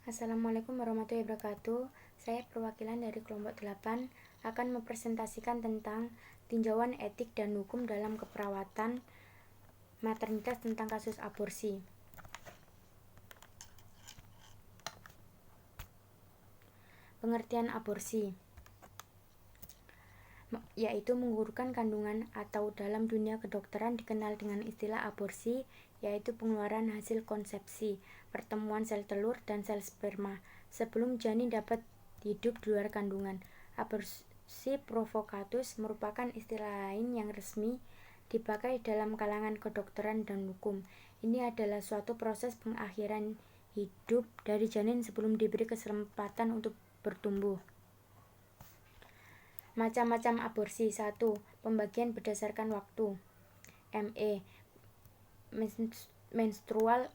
Assalamualaikum warahmatullahi wabarakatuh. Saya perwakilan dari kelompok 8 akan mempresentasikan tentang tinjauan etik dan hukum dalam keperawatan maternitas tentang kasus aborsi. Pengertian aborsi yaitu menggugurkan kandungan atau dalam dunia kedokteran dikenal dengan istilah aborsi, yaitu pengeluaran hasil konsepsi, pertemuan sel telur dan sel sperma sebelum janin dapat hidup di luar kandungan. Aborsi provocatus merupakan istilah lain yang resmi dipakai dalam kalangan kedokteran dan hukum. Ini adalah suatu proses pengakhiran hidup dari janin sebelum diberi kesempatan untuk bertumbuh. Macam-macam aborsi. 1. Pembagian berdasarkan waktu. ME menstrual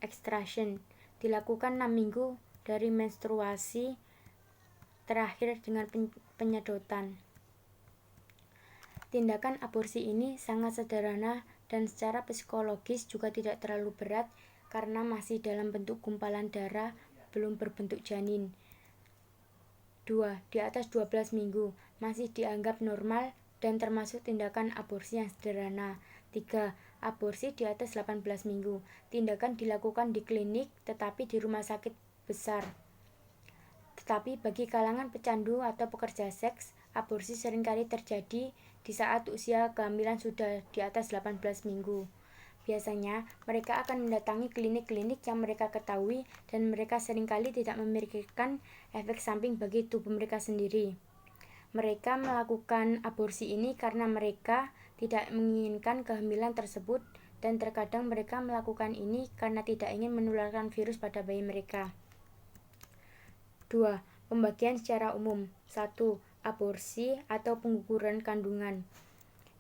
extraction dilakukan 6 minggu dari menstruasi terakhir dengan penyedotan. Tindakan aborsi ini sangat sederhana dan secara psikologis juga tidak terlalu berat karena masih dalam bentuk gumpalan darah, belum berbentuk janin. 2. Di atas 12 minggu masih dianggap normal dan termasuk tindakan aborsi yang sederhana. 3. Aborsi di atas 18 minggu. Tindakan dilakukan di klinik tetapi di rumah sakit besar. Tetapi bagi kalangan pecandu atau pekerja seks, aborsi seringkali terjadi di saat usia kehamilan sudah di atas 18 minggu. Biasanya, mereka akan mendatangi klinik-klinik yang mereka ketahui dan mereka seringkali tidak memikirkan efek samping bagi tubuh mereka sendiri. Mereka melakukan aborsi ini karena mereka tidak menginginkan kehamilan tersebut dan terkadang mereka melakukan ini karena tidak ingin menularkan virus pada bayi mereka. 2. Pembagian secara umum. 1. Aborsi atau pengguguran kandungan,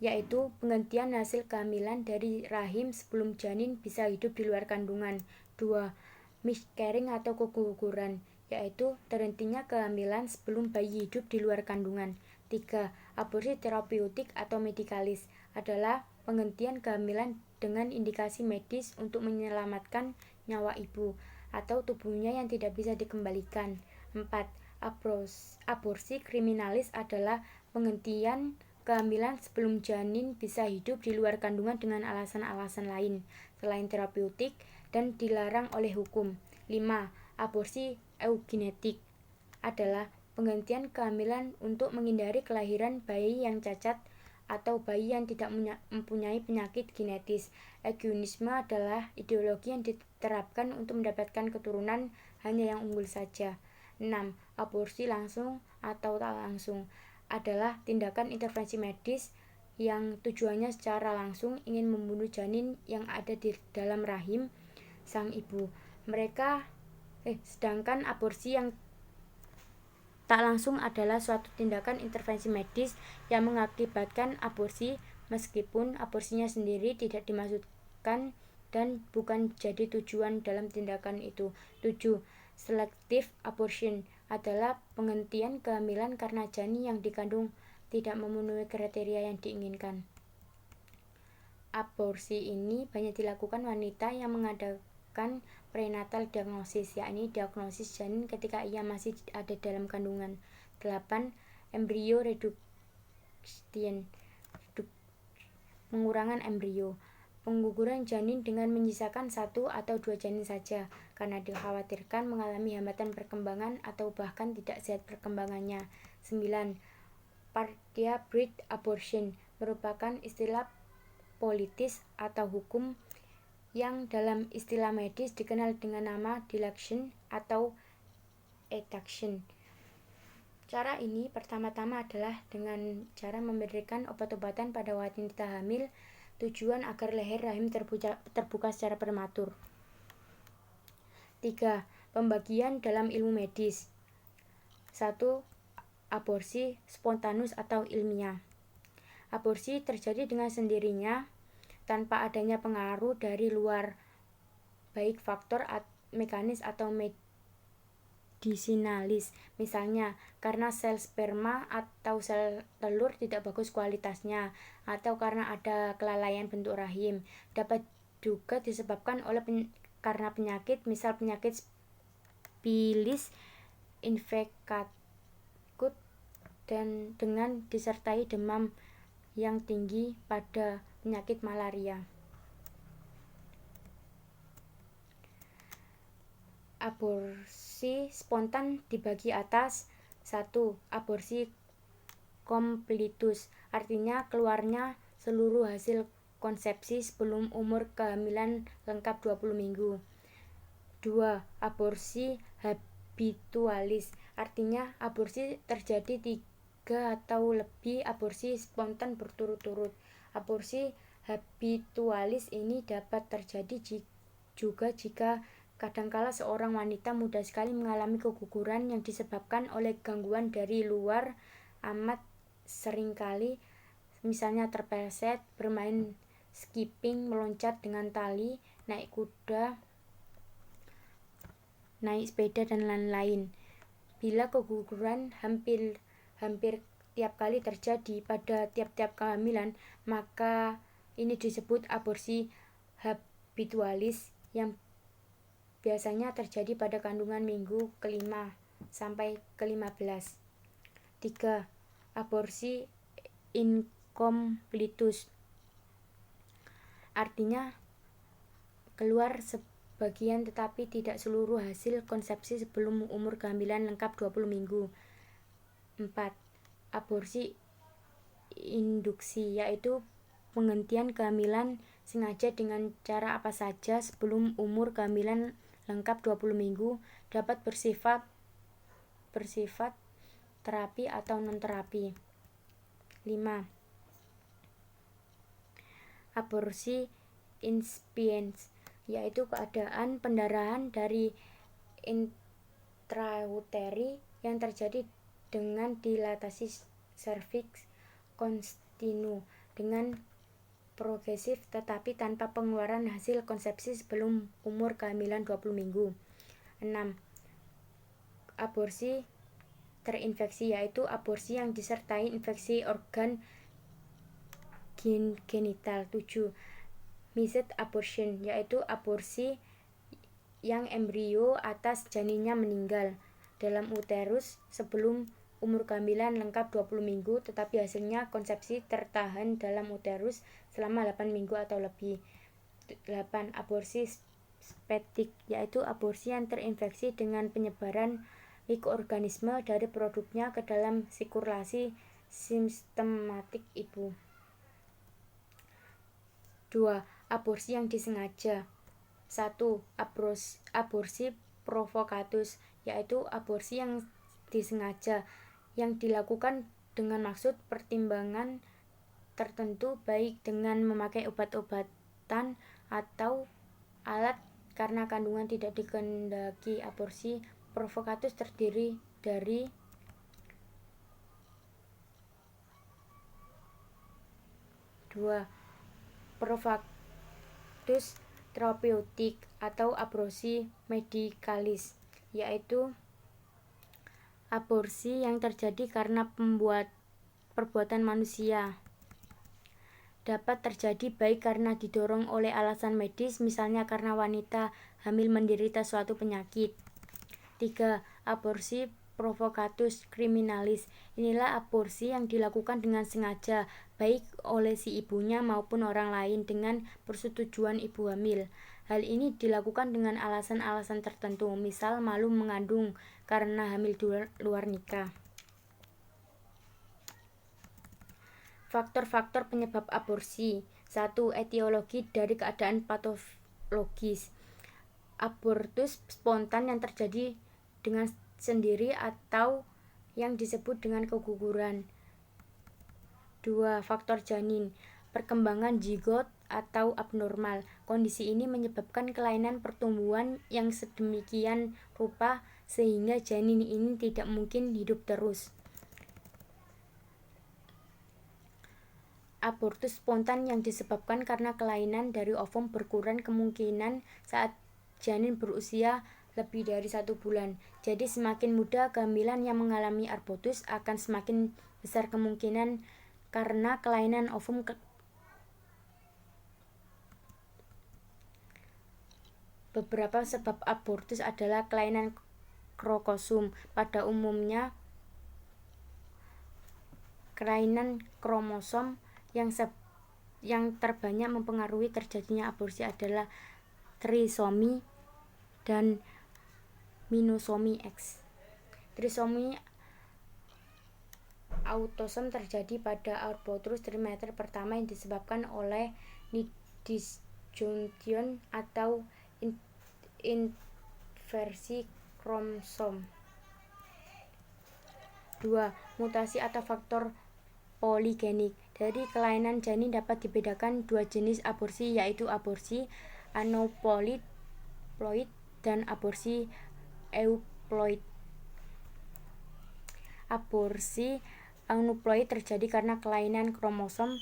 yaitu penggantian hasil kehamilan dari rahim sebelum janin bisa hidup di luar kandungan. 2. Miscarrying atau keguguran, yaitu terhentinya kehamilan sebelum bayi hidup di luar kandungan. 3. Aborsi terapeutik atau medikalis adalah penghentian kehamilan dengan indikasi medis untuk menyelamatkan nyawa ibu atau tubuhnya yang tidak bisa dikembalikan. 4. Aborsi kriminalis adalah penghentian kehamilan sebelum janin bisa hidup di luar kandungan dengan alasan-alasan lain selain terapeutik dan dilarang oleh hukum. 5. Aborsi eugenetik adalah penghentian kehamilan untuk menghindari kelahiran bayi yang cacat atau bayi yang tidak mempunyai penyakit genetis. Eugenisme adalah ideologi yang diterapkan untuk mendapatkan keturunan hanya yang unggul saja. 6. Aborsi langsung atau tak langsung adalah tindakan intervensi medis yang tujuannya secara langsung ingin membunuh janin yang ada di dalam rahim sang ibu. Sedangkan aborsi yang tak langsung adalah suatu tindakan intervensi medis yang mengakibatkan aborsi meskipun aborsinya sendiri tidak dimaksudkan dan bukan jadi tujuan dalam tindakan itu. 7. Selective abortion adalah penghentian kehamilan karena janin yang dikandung tidak memenuhi kriteria yang diinginkan. Aborsi ini banyak dilakukan wanita yang mengadakan prenatal diagnosis, yakni diagnosis janin ketika ia masih ada dalam kandungan. 8. Embryo reduction, pengurangan embrio, pengguguran janin dengan menyisakan 1 atau 2 janin saja karena dikhawatirkan mengalami hambatan perkembangan atau bahkan tidak sehat perkembangannya. 9. Partia-breed abortion merupakan istilah politis atau hukum yang dalam istilah medis dikenal dengan nama dilatation atau eduction. Cara ini pertama-tama adalah dengan cara memberikan obat-obatan pada wanita hamil, tujuan agar leher rahim terbuka secara prematur. 3. Pembagian dalam ilmu medis. 1. Aborsi spontanus atau ilmiah. Aborsi terjadi dengan sendirinya tanpa adanya pengaruh dari luar, baik faktor mekanis atau medisinalis. Misalnya, karena sel sperma atau sel telur tidak bagus kualitasnya, atau karena ada kelalaian bentuk rahim. Dapat juga disebabkan oleh karena penyakit, misal penyakit sipilis, infekakut, dan dengan disertai demam yang tinggi pada penyakit malaria. Aborsi spontan dibagi atas. 1. Aborsi kompletus, artinya keluarnya seluruh hasil konsepsi sebelum umur kehamilan lengkap 20 minggu. 2. Aborsi habitualis, artinya aborsi terjadi 3 atau lebih aborsi spontan berturut-turut. Aborsi habitualis ini dapat terjadi juga jika kadangkala seorang wanita muda sekali mengalami keguguran yang disebabkan oleh gangguan dari luar, amat seringkali misalnya terpeleset, bermain skipping, meloncat dengan tali, naik kuda, naik sepeda, dan lain-lain. Bila keguguran hampir tiap kali terjadi pada tiap-tiap kehamilan, maka ini disebut aborsi habitualis yang biasanya terjadi pada kandungan minggu ke-5 sampai ke-15. 3. Aborsi incompletus, artinya keluar sebagian tetapi tidak seluruh hasil konsepsi sebelum umur kehamilan lengkap 20 minggu. 4. Aborsi induksi, yaitu penghentian kehamilan sengaja dengan cara apa saja sebelum umur kehamilan lengkap 20 minggu, dapat bersifat terapi atau non-terapi. 5. Aborsi incipiens, yaitu keadaan pendarahan dari intrauteri yang terjadi dengan dilatasi serviks kontinu dengan progresif tetapi tanpa pengeluaran hasil konsepsi sebelum umur kehamilan 20 minggu. 6. Aborsi terinfeksi, yaitu aborsi yang disertai infeksi organ genital. 7. Missed abortion, yaitu aborsi yang embrio atas janinnya meninggal dalam uterus sebelum umur kehamilan lengkap 20 minggu tetapi hasilnya konsepsi tertahan dalam uterus selama 8 minggu atau lebih. 8. Aborsi spermatik, yaitu aborsi yang terinfeksi dengan penyebaran mikroorganisme dari produknya ke dalam sirkulasi sistematik ibu. 2. Aborsi yang disengaja. 1. Aborsi provokatus, yaitu aborsi yang disengaja yang dilakukan dengan maksud pertimbangan tertentu, baik dengan memakai obat-obatan atau alat karena kandungan tidak dikehendaki. Aborsi provokatus terdiri dari 2. Provokatus terapeutik atau aborsi medikalis, yaitu aborsi yang terjadi karena perbuatan manusia. Dapat terjadi baik karena didorong oleh alasan medis, misalnya karena wanita hamil menderita suatu penyakit. 3. Aborsi provokatus criminalis. Inilah aborsi yang dilakukan dengan sengaja, baik oleh si ibunya maupun orang lain dengan persetujuan ibu hamil. Hal ini dilakukan dengan alasan-alasan tertentu, misal malu mengandung karena hamil di luar nikah. Faktor-faktor penyebab aborsi. 1. Etiologi dari keadaan patologis. Abortus spontan yang terjadi dengan sendiri atau yang disebut dengan keguguran. 2. Faktor janin. Perkembangan zigot atau abnormal. Kondisi ini menyebabkan kelainan pertumbuhan yang sedemikian rupa sehingga janin ini tidak mungkin hidup terus. Abortus spontan yang disebabkan karena kelainan dari ovum berkurang kemungkinan saat janin berusia lebih dari 1 bulan. Jadi semakin muda kehamilan yang mengalami abortus akan semakin besar kemungkinan karena kelainan ovum. Beberapa sebab abortus adalah kelainan mikrokosum. Pada umumnya, kelainan kromosom yang terbanyak mempengaruhi terjadinya aborsi adalah trisomi dan minosomi X. Trisomi autosom terjadi pada abortus trimester pertama yang disebabkan oleh disjunction atau inversi kromosom. 2. Mutasi atau faktor poligenik. Dari kelainan janin dapat dibedakan dua jenis aborsi, yaitu aborsi aneuploid dan aborsi euploid. Aborsi aneuploid terjadi karena kelainan kromosom,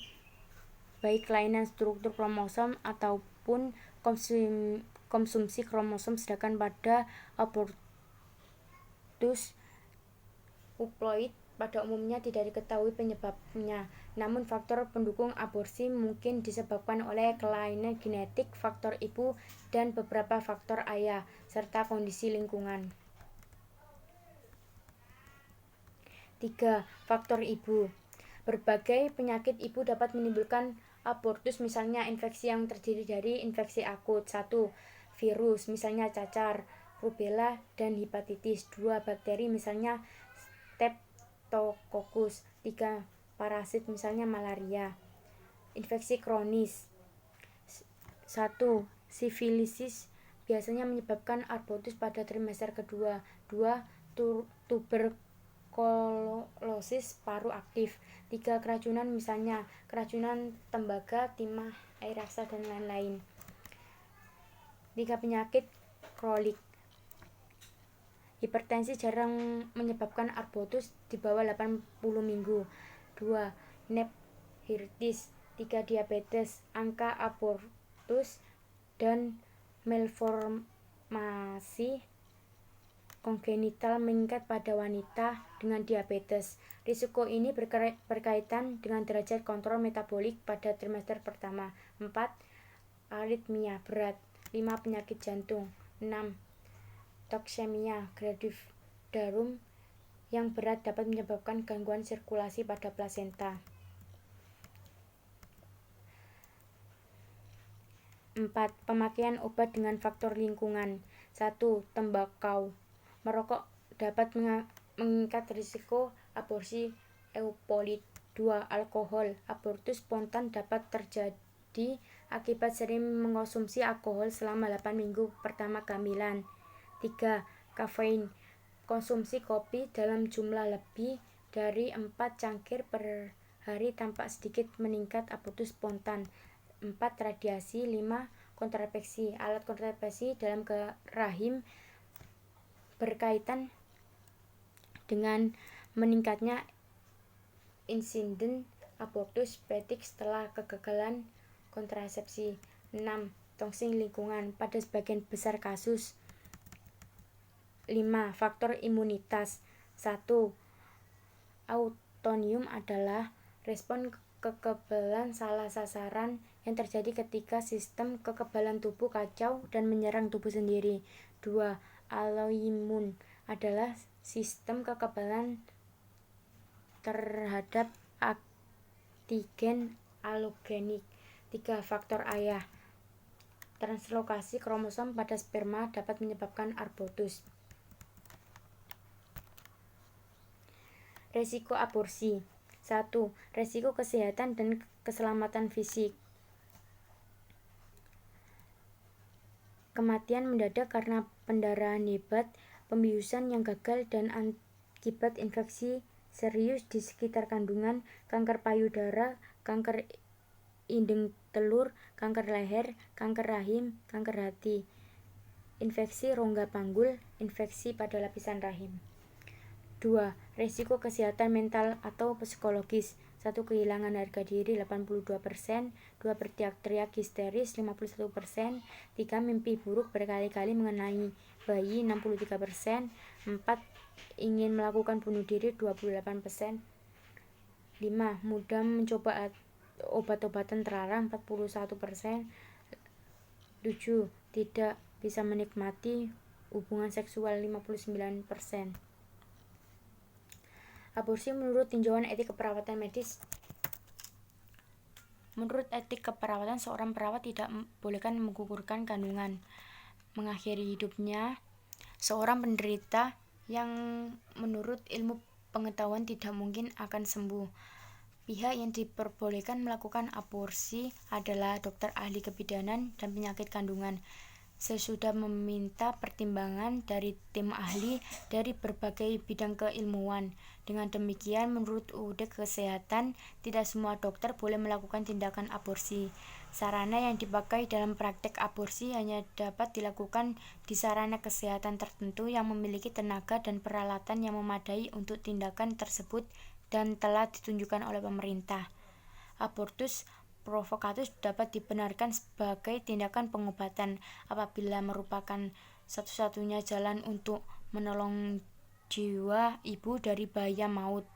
baik kelainan struktur kromosom ataupun konsumsi kromosom, sedangkan pada abortus euploid pada umumnya tidak diketahui penyebabnya. Namun faktor pendukung aborsi mungkin disebabkan oleh kelainan genetik, faktor ibu, dan beberapa faktor ayah, serta kondisi lingkungan. 3. Faktor ibu. Berbagai penyakit ibu dapat menimbulkan abortus, misalnya infeksi yang terdiri dari infeksi akut. 1. Virus, misalnya cacar, rubella, dan hepatitis. 2. Bakteri, misalnya Streptococcus. 3. Parasit, misalnya malaria. Infeksi kronis. 1. Sifilisis biasanya menyebabkan abortus pada trimester kedua. 2. Tuberkulosis paru aktif. 3. Keracunan, misalnya keracunan tembaga, timah, air rasa, dan lain-lain. 3. Penyakit kronik. Hipertensi jarang menyebabkan abortus di bawah 80 minggu. 2. Nephritis. 3. Diabetes. Angka abortus dan malformasi kongenital meningkat pada wanita dengan diabetes. Risiko ini berkaitan dengan derajat kontrol metabolik pada trimester pertama. 4. Aritmia berat. 5. Penyakit jantung. 6. Toksemia gravidarum yang berat dapat menyebabkan gangguan sirkulasi pada plasenta. 4. Pemakaian obat dengan faktor lingkungan. 1. Tembakau. Merokok dapat meningkat risiko aborsi euploid. 2. Alkohol. Abortus spontan dapat terjadi akibat sering mengkonsumsi alkohol selama 8 minggu pertama kehamilan. 3. Kafein. Konsumsi kopi dalam jumlah lebih dari 4 cangkir per hari tanpa sedikit meningkat abortus spontan. 4. Radiasi. 5. Kontrasepsi. Alat kontrasepsi dalam rahim berkaitan dengan meningkatnya insiden abortus fetik setelah kegagalan kontrasepsi. 6. Toksik lingkungan. Pada sebagian besar kasus. 5. Faktor imunitas. 1. Autoimun adalah respon kekebalan salah sasaran yang terjadi ketika sistem kekebalan tubuh kacau dan menyerang tubuh sendiri. 2. Autoimun adalah sistem kekebalan terhadap antigen allogenik. 3. Faktor ayah. Translokasi kromosom pada sperma dapat menyebabkan abortus. Resiko aborsi. 1. Resiko kesehatan dan keselamatan fisik. Kematian mendadak karena pendarahan hebat, pembiusan yang gagal, dan akibat infeksi serius di sekitar kandungan, kanker payudara, kanker indung telur, kanker leher, kanker rahim, kanker hati, infeksi rongga panggul, infeksi pada lapisan rahim. 2. Risiko kesehatan mental atau psikologis. 1. Kehilangan harga diri 82%. 2. Berteriak-teriak histeris 51%. 3. Mimpi buruk berkali-kali mengenai bayi 63%. 4. Ingin melakukan bunuh diri 28%. 5. Mudah mencoba obat-obatan terlarang 41%. 7. Tidak bisa menikmati hubungan seksual 59%. Aborsi menurut tinjauan etik keperawatan medis. Menurut etik keperawatan, seorang perawat tidak bolehkan menggugurkan kandungan, mengakhiri hidupnya seorang penderita yang menurut ilmu pengetahuan tidak mungkin akan sembuh. Pihak yang diperbolehkan melakukan aborsi adalah dokter ahli kebidanan dan penyakit kandungan. Sesudah meminta pertimbangan dari tim ahli dari berbagai bidang keilmuan. Dengan demikian, menurut UUD Kesehatan, tidak semua dokter boleh melakukan tindakan aborsi. Sarana yang dipakai dalam praktek aborsi hanya dapat dilakukan di sarana kesehatan tertentu yang memiliki tenaga dan peralatan yang memadai untuk tindakan tersebut dan telah ditunjukkan oleh pemerintah. Abortus provocatus dapat dibenarkan sebagai tindakan pengobatan apabila merupakan satu-satunya jalan untuk menolong jiwa ibu dari bahaya maut.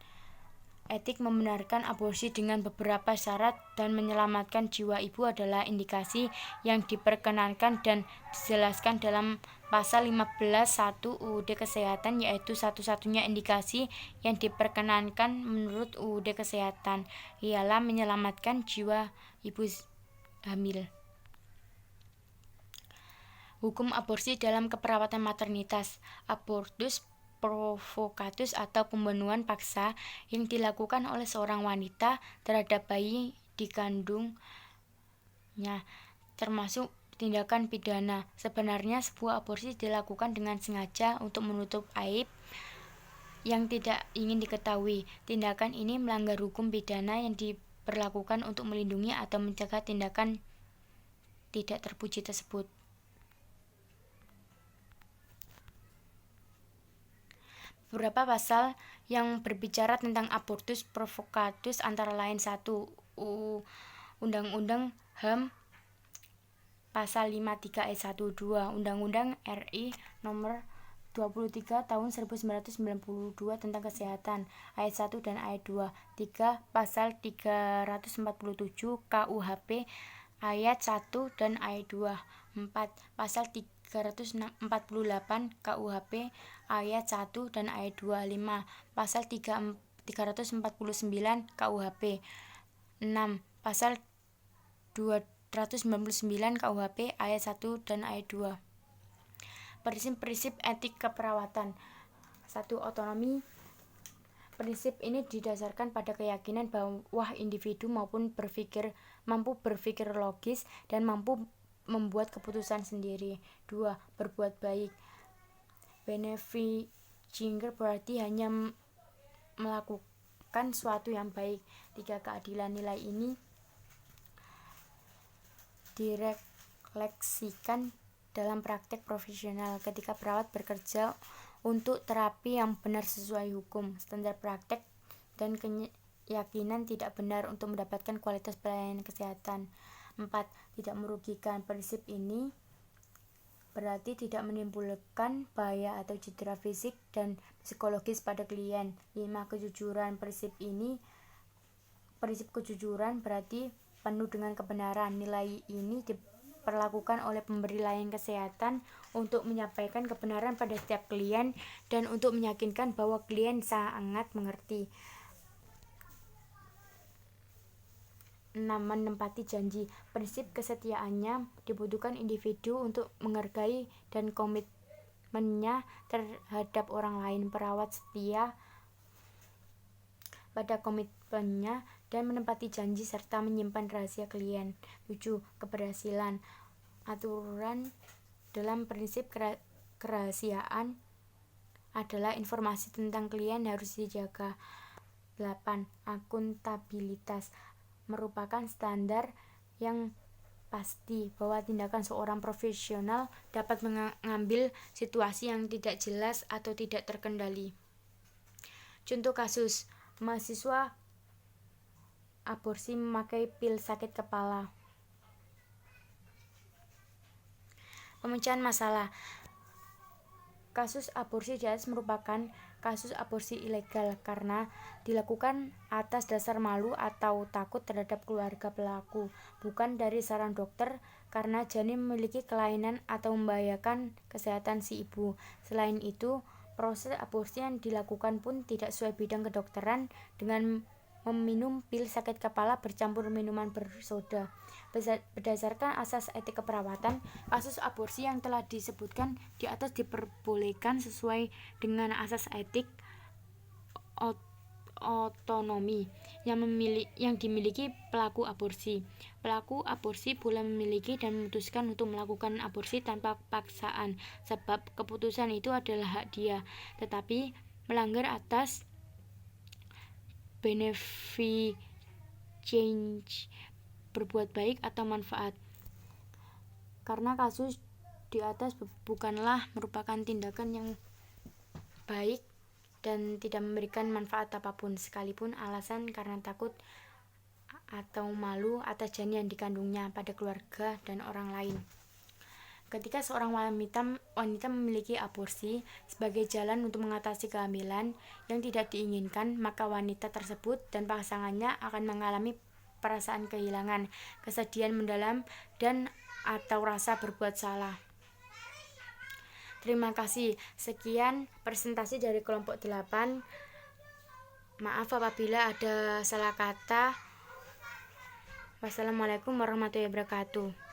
Etik membenarkan aborsi dengan beberapa syarat dan menyelamatkan jiwa ibu adalah indikasi yang diperkenankan dan dijelaskan dalam pasal 15.1 UUD Kesehatan, yaitu satu-satunya indikasi yang diperkenankan menurut UUD Kesehatan ialah menyelamatkan jiwa ibu hamil. Hukum aborsi dalam keperawatan maternitas. Abortus provocatus atau pembunuhan paksa yang dilakukan oleh seorang wanita terhadap bayi dikandungnya termasuk tindakan pidana. Sebenarnya sebuah aborsi dilakukan dengan sengaja untuk menutup aib yang tidak ingin diketahui. Tindakan ini melanggar hukum pidana yang diperlakukan untuk melindungi atau mencegah tindakan tidak terpuji tersebut. Beberapa pasal yang berbicara tentang abortus provocatus antara lain 1. Undang-Undang HAM pasal 53 ayat 1, 2. Undang-Undang RI nomor 23 tahun 1992 tentang kesehatan ayat 1 dan ayat 2. 3. Pasal 347 KUHP ayat 1 dan ayat 2. 4. Pasal 348 KUHP ayat 1 dan ayat 2. 5. Pasal 349 KUHP. 6. Pasal 299 KUHP ayat 1 dan ayat 2. Prinsip-prinsip etik keperawatan. 1. Otonomi. Prinsip ini didasarkan pada keyakinan bahwa individu mampu berpikir logis dan mampu membuat keputusan sendiri. 2. Berbuat baik. Beneficing berarti hanya melakukan suatu yang baik. 3. Keadilan. Nilai ini direfleksikan dalam praktek profesional ketika perawat bekerja untuk terapi yang benar sesuai hukum, standar praktek, dan keyakinan tidak benar untuk mendapatkan kualitas pelayanan kesehatan. 4. Tidak merugikan. Prinsip ini berarti tidak menimbulkan bahaya atau cedera fisik dan psikologis pada klien. 5. Kejujuran. Prinsip kejujuran berarti penuh dengan kebenaran. Nilai ini diperlakukan oleh pemberi layanan kesehatan untuk menyampaikan kebenaran pada setiap klien dan untuk meyakinkan bahwa klien sangat mengerti. 6. Menempati janji. Prinsip kesetiaannya dibutuhkan individu untuk menghargai dan komitmennya terhadap orang lain. Perawat setia pada komitmennya dan menempati janji serta menyimpan rahasia klien. 7. Keberhasilan. Aturan dalam prinsip kerahasiaan adalah informasi tentang klien harus dijaga. 8. Akuntabilitas. Merupakan standar yang pasti bahwa tindakan seorang profesional dapat mengambil situasi yang tidak jelas atau tidak terkendali. Contoh kasus: mahasiswa aborsi memakai pil sakit kepala. Pemecahan masalah. Kasus aborsi di atas merupakan kasus aborsi ilegal karena dilakukan atas dasar malu atau takut terhadap keluarga pelaku, bukan dari saran dokter karena janin memiliki kelainan atau membahayakan kesehatan si ibu. Selain itu, proses aborsi yang dilakukan pun tidak sesuai bidang kedokteran dengan meminum pil sakit kepala bercampur minuman bersoda. Berdasarkan asas etik keperawatan, kasus aborsi yang telah disebutkan di atas diperbolehkan sesuai dengan asas etik otonomi yang dimiliki pelaku aborsi. Pelaku aborsi boleh memiliki dan memutuskan untuk melakukan aborsi tanpa paksaan, sebab keputusan itu adalah hak dia, tetapi melanggar atas beneficence, berbuat baik atau manfaat. Karena kasus di atas bukanlah merupakan tindakan yang baik dan tidak memberikan manfaat apapun, sekalipun alasan karena takut atau malu atas janin yang dikandungnya pada keluarga dan orang lain. Ketika seorang wanita memiliki aborsi sebagai jalan untuk mengatasi kehamilan yang tidak diinginkan, maka wanita tersebut dan pasangannya akan mengalami perasaan kehilangan, kesedihan mendalam, dan atau rasa berbuat salah. Terima kasih. Sekian presentasi dari kelompok 8. Maaf apabila ada salah kata. Wassalamualaikum warahmatullahi wabarakatuh.